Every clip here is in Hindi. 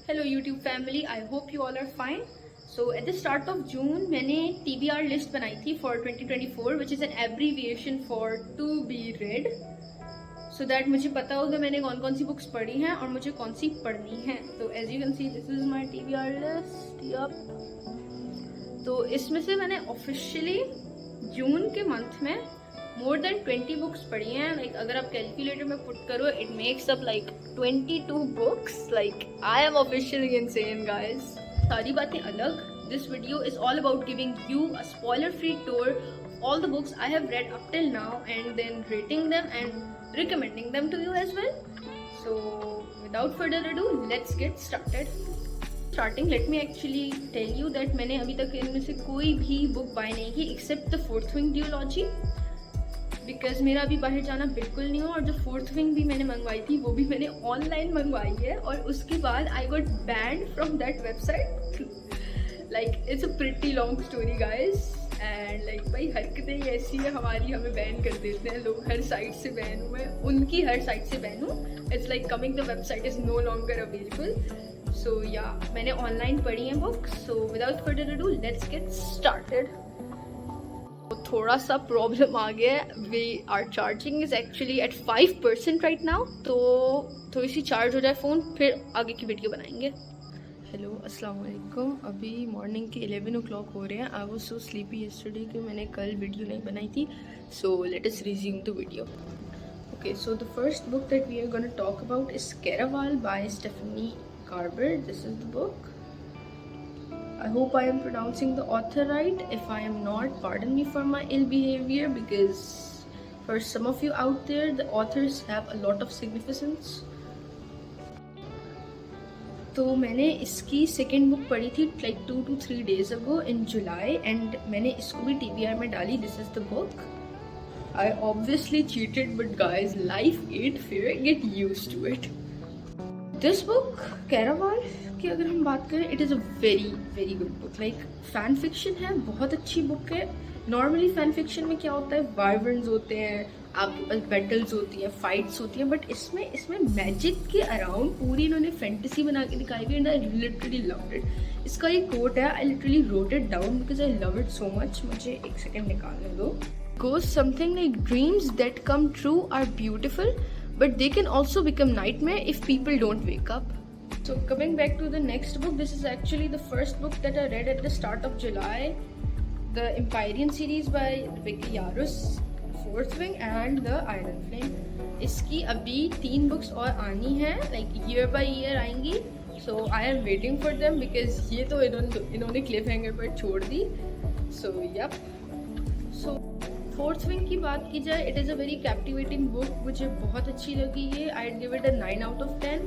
Hello YouTube family, I hope you all are fine. So at the start of June मैंने TBR list बनाई थी for 2024 which is an abbreviation for to be read, so that मुझे पता होगा मैंने कौन कौन सी बुक्स पढ़ी हैं और मुझे कौन सी पढ़नी है. तो as you can see this is my TBR list. Yup. तो इसमें से मैंने ऑफिशियली जून के मंथ में मोर देन 20 बुक्स पढ़ी हैं. लाइक अगर आप कैलकुलेटर में पुट करो it makes up like 22 books. Like I am officially insane guys. सारी बातें अलग. This video is all about giving you a spoiler free tour of all the books I have read up till now and then rating them and recommending them to you as well. So without further ado let's get starting. Let me actually tell you that मैंने अभी तक इनमें से कोई भी बुक बाय नहीं की except the Fourth Wing duology, because मेरा अभी बाहर जाना बिल्कुल नहीं हो. और जो फोर्थ विंग भी मैंने मंगवाई थी वो भी मैंने ऑनलाइन मंगवाई है और उसके बाद I got banned from that website. Like it's a pretty long story guys. And like भाई हरकतें ही ऐसी है हमारी, हमें बैन कर देते हैं लोग. हर साइट से बैन हूँ मैं, उनकी हर साइट से बैन हूँ. It's like coming the website is no longer available. So yeah मैंने ऑनलाइन पढ़ी है book. So without further ado let's get started. थोड़ा सा प्रॉब्लम आ गया है. We are charging is actually at 5% right now. तो थोड़ी सी चार्ज हो जाए फ़ोन फिर आगे की वीडियो बनाएंगे. हेलो अस्सलाम वालेकुम. अभी मॉर्निंग के 11 o'clock हो रहे हैं. I was so sleepy yesterday कि मैंने कल वीडियो नहीं बनाई थी. So let us resume the video. Okay, so the first book that we are gonna talk about is Caraval by Stephanie Garber. This is the book. I hope I am pronouncing the author right. If I am not, pardon me for my ill behavior, because for some of you out there, the authors have a lot of significance. तो मैंने इसकी सेकेंड बुक पढ़ी थी like 2 to 3 days ago in July, and मैंने इसको भी TBR में डाली. This is the book. I obviously cheated, but guys, life ain't fair. Get used to it. This book Caraval की अगर हम बात करें, it is a very very good book. Like fan fiction है, बहुत अच्छी बुक है. नॉर्मली फ़ैन फिक्शन में क्या होता है, वाइवर्न्स होते हैं, आपके पास बैटल्स होती हैं, फाइट्स होती हैं. बट इसमें मैजिक के अराउंड पूरी इन्होंने फैंटेसी बना के दिखाई हुई. And I literally loved it. इसका एक कोट है, I literally wrote it down because I love it so much. मुझे एक सेकेंड निकालने दो. Goes something like dreams that come true are beautiful, but they can also become nightmare if people don't wake up. So coming back to the next book, this is actually the first book that I read at the start of July. The Empyrean series by Vicky Yarus, Fourth Wing and The Iron Flame. इसकी अभी 3 बुक्स और आनी है, like year by year आएंगी. So I am waiting for them because ये तो इन्होंने क्लिफ हैंगर पर छोड़ दी. So yep. So fourth wing की बात की जाए, it is a very captivating book. मुझे बहुत अच्छी लगी ये. आई give it a 9 out of 10.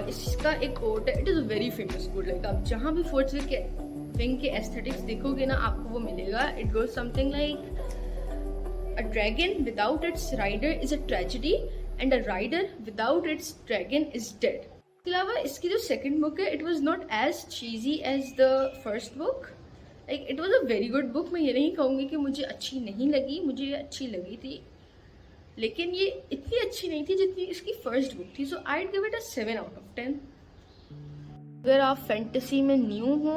इसका एक कोट है, it is a very famous quote. Like आप जहाँ भी फोर्थ विंग के एस्थेटिक्स देखोगे ना आपको वो मिलेगा. It goes something like a dragon without its rider is a tragedy and a rider without its dragon is dead. इसके अलावा इसकी जो सेकेंड बुक है, it was not as cheesy as the first book. Like it was a very good book. मैं ये नहीं कहूँगी कि मुझे अच्छी नहीं लगी, मुझे ये अच्छी लगी थी, लेकिन ये इतनी अच्छी नहीं थी जितनी इसकी फर्स्ट बुक थी. So I give it a 7 out of 10. अगर आप फैंटेसी में न्यू हो,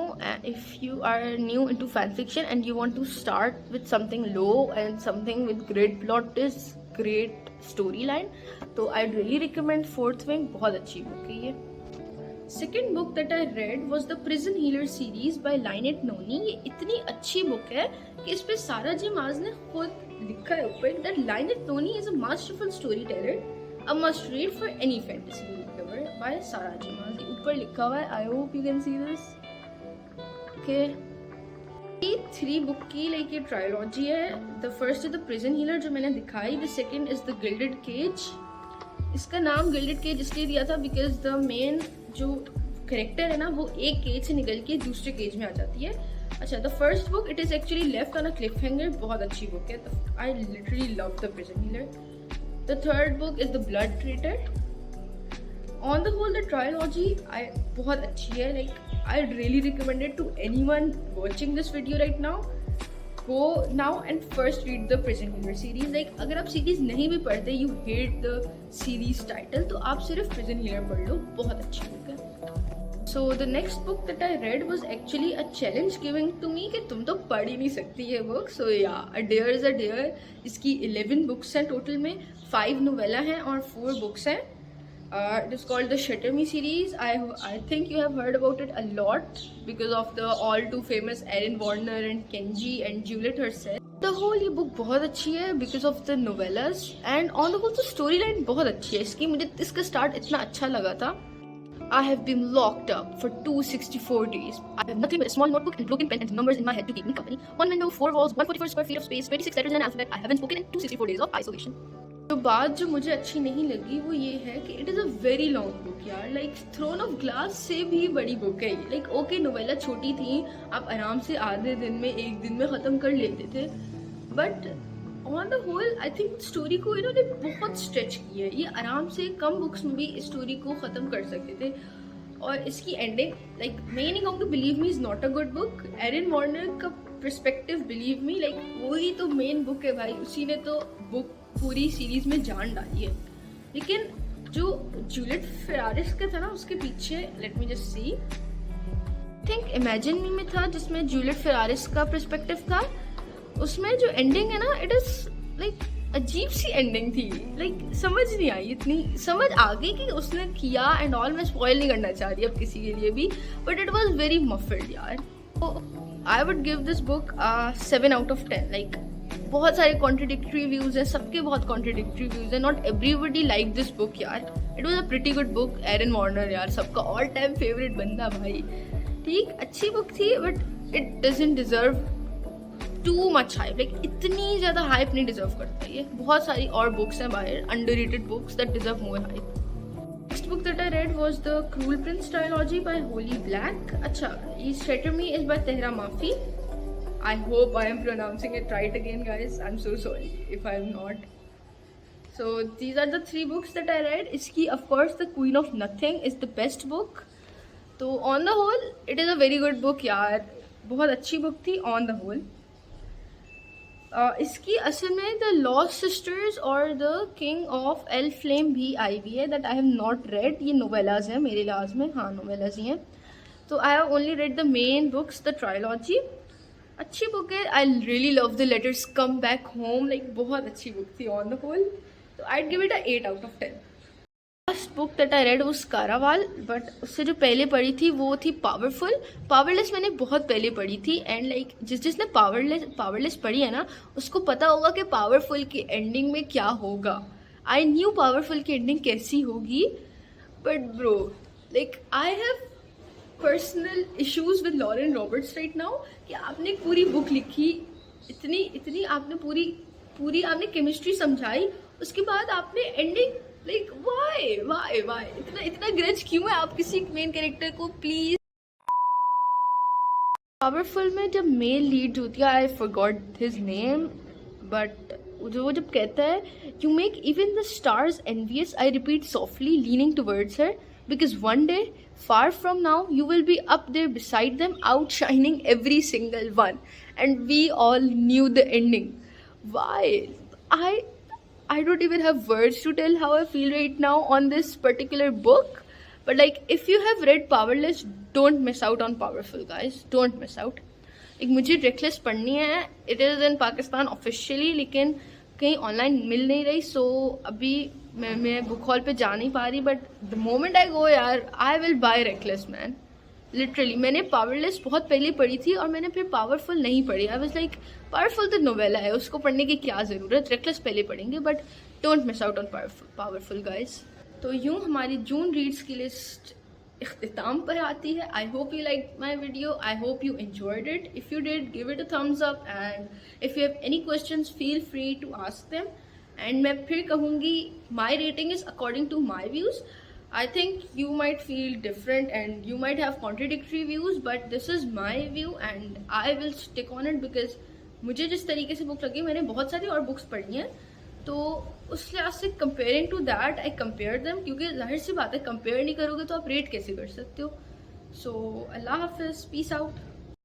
if you are new into fan fiction and you want to start with something low and something with great plot twist, great story line, तो I really recommend Fourth Wing. बहुत अच्छी बुक है ये. Second book that I read was the prison healer series by Lynette Noni. ये इतनी अच्छी बुक है कि इस पे सारा जी माज ने खुद लिखा है ऊपर that Lynette Noni is a masterful story teller, a must read for any fantasy lover by Sarah J Maas. ऊपर लिखा हुआ है. I hope you can see this. Okay, 3 book की लाइक ये ट्रायोलॉजी है. The first is the prison healer जो मैंने दिखाई. The second is the gilded cage. इसका नाम गिल्डेड केज इसलिए दिया था बिकॉज द मेन जो कैरेक्टर है ना वो एक केज से निकल के दूसरे केज में आ जाती है. अच्छा, the first book it is actually left on a cliffhanger. बहुत अच्छी बुक है. I literally love the prison Healer. The third book is the Blood Traitor. On the whole the trilogy बहुत अच्छी है. Like I really recommended to anyone watching this video right now. Go now and first read the Prison Healer series. Like अगर आप सीरीज नहीं भी पढ़ते, you hate the series title, तो आप सिर्फ Prison Healer पढ़ लो. बहुत अच्छी बुक है. So the next book that I read was actually a challenge given to me कि तुम तो पढ़ ही नहीं सकती ये book. So yeah, A Dare is a Dare. इसकी 11 books हैं total में, 5 novella हैं और 4 books हैं. It is called the Shatter Me series. I think you have heard about it a lot because of the all too famous Erin Warner and Kenji and Juliet herself. The whole ये book बहुत अच्छी है because of the novellas and on the whole the storyline बहुत अच्छी है इसकी. मुझे इसका start इतना अच्छा लगा था. I have been locked up for 264 days. I have nothing but a small notebook and broken pen and numbers in my head to keep me company. 1 window, 4 walls, 144 square feet of space, 26 letters in an alphabet. I haven't spoken in 264 days of isolation. तो बात जो मुझे अच्छी नहीं लगी वो ये है कि it is a very long book यार. लाइक थ्रोन ऑफ ग्लास से भी बड़ी बुक है ये. लाइक ओके नोवेला छोटी थी, आप आराम से आधे दिन में एक दिन में ख़त्म कर लेते थे, but on the whole I think story को इन्होंने बहुत स्ट्रेच की है. ये आराम से कम बुक्स में भी इस स्टोरी को ख़त्म कर सकते थे. और इसकी एंडिंग लाइक मैं ये नहीं कहूँगी believe me is not a good book. Erin Warner का पर्सपेक्टिव बिलीव मी लाइक वही तो मेन बुक है भाई. उसी ने तो बुक पूरी सीरीज में जान डाली है. लेकिन जो जूलियट फेरारिस का था ना उसके पीछे let me just see think imagine मी में था जिसमें जूलियट फेरारिस का पर्सपेक्टिव था. उसमें जो एंडिंग है ना इट इज लाइक अजीब सी एंडिंग थी. लाइक समझ नहीं आई. इतनी समझ आ गई कि उसने किया एंड ऑल. मैं स्पॉइल नहीं करना चाह रही अब किसी के लिए भी, but it was very muffled यार. I would give this book 7 out of 10. Like बहुत सारे कॉन्ट्रडिक्टरी व्यूज हैं, सबके बहुत कॉन्ट्रडिक्टरी व्यूज हैं. Not everybody like this book यार. It was a pretty good book. Erin Warner यार सबका ऑल टाइम फेवरेट बंदा भाई. ठीक अच्छी बुक थी but it doesn't deserve too much hype. Like इतनी ज़्यादा हाइप नहीं डिजर्व करता ये. बहुत सारी और बुक्स हैं बाहर underrated books that deserve more hype. Next book that I read was the Cruel Prince trilogy by Holly Black. अच्छा ये Shatter Me is by Tahereh Mafi. I hope I am pronouncing it right again guys. I'm so sorry if I am not. So these are the 3 books that I read. इसकी of course The Queen of Nothing is the best book. तो on the whole it is a very good book यार. बहुत अच्छी बुक थी on the whole. इसकी असल में द लॉस्ट सिस्टर्स और the king of L flame भी आई हुई है that I have not red. ये नोवेलाज हैं मेरे लिहाज में. हाँ नोवेलाज ही हैं. तो I have only read the main books the trilogy. अच्छी बुक है. I really love the letters come back home. Like बहुत अच्छी बुक थी ऑन द होल. तो आई give it a 8 out of 10. First book that I red वो कारावाल. बट उससे जो पहले पढ़ी थी वो थी पावरफुल. पावरलेस मैंने बहुत पहले पढ़ी थी एंड लाइक जिसने पावरलेस पढ़ी है ना उसको पता होगा कि पावरफुल की एंडिंग में क्या होगा. आई न्यू पावरफुल की एंडिंग कैसी होगी. But bro like I have personal issues with Lauren Roberts right now कि आपने एक पूरी बुक लिखी, इतनी आपने पूरी आपने केमिस्ट्री समझाई, उसके बाद आपने एंडिंग लाइक वाई इतना ग्रज क्यों है आप किसी मेन कैरेक्टर को. प्लीज. पावरफुल में जब मेल लीड होती है I forgot his name but वो जब कहता है you make even the stars envious. I repeat softly leaning towards her because one day far from now you will be up there beside them outshining every single one and we all knew the ending. Why? I don't even have words to tell how I feel right now on this particular book. But like if you have read Powerless, don't miss out on Powerful guys. Don't miss out. एक मुझे रेकलेस पढ़नी है. It is in Pakistan officially लेकिन कहीं ऑनलाइन मिल नहीं रही. सो अभी मैं बुक हॉल पे जा नहीं पा रही. बट द मोमेंट आई गो यार I will buy reckless man. Literally मैंने पावरलेस बहुत पहले पढ़ी थी और मैंने फिर पावरफुल नहीं पढ़ी. आई वाज लाइक पावरफुल तो नोवेला है उसको पढ़ने की क्या ज़रूरत. रेकलेस पहले पढ़ेंगे. But don't miss out on powerful guys. तो यूँ हमारी जून रीड्स की लिस्ट इख्तिताम पर आती है. I hope you like my video. I hope you enjoyed it. If you did give it a thumbs up and if you have any questions feel free to ask them. And मैं फिर कहूँगी my rating is according to my views. I think you might feel different and you might have contradictory views, but this is my view and I will stick on it because मुझे जिस तरीके से बुक लगी, मैंने बहुत सारी और बुक्स पढ़ी हैं, तो उस लिहाज से comparing to that I compare them. क्योंकि जाहिर सी बात है कंपेयर नहीं करोगे तो आप रेट कैसे कर सकते हो. सो अल्लाह हाफिज़. Peace out.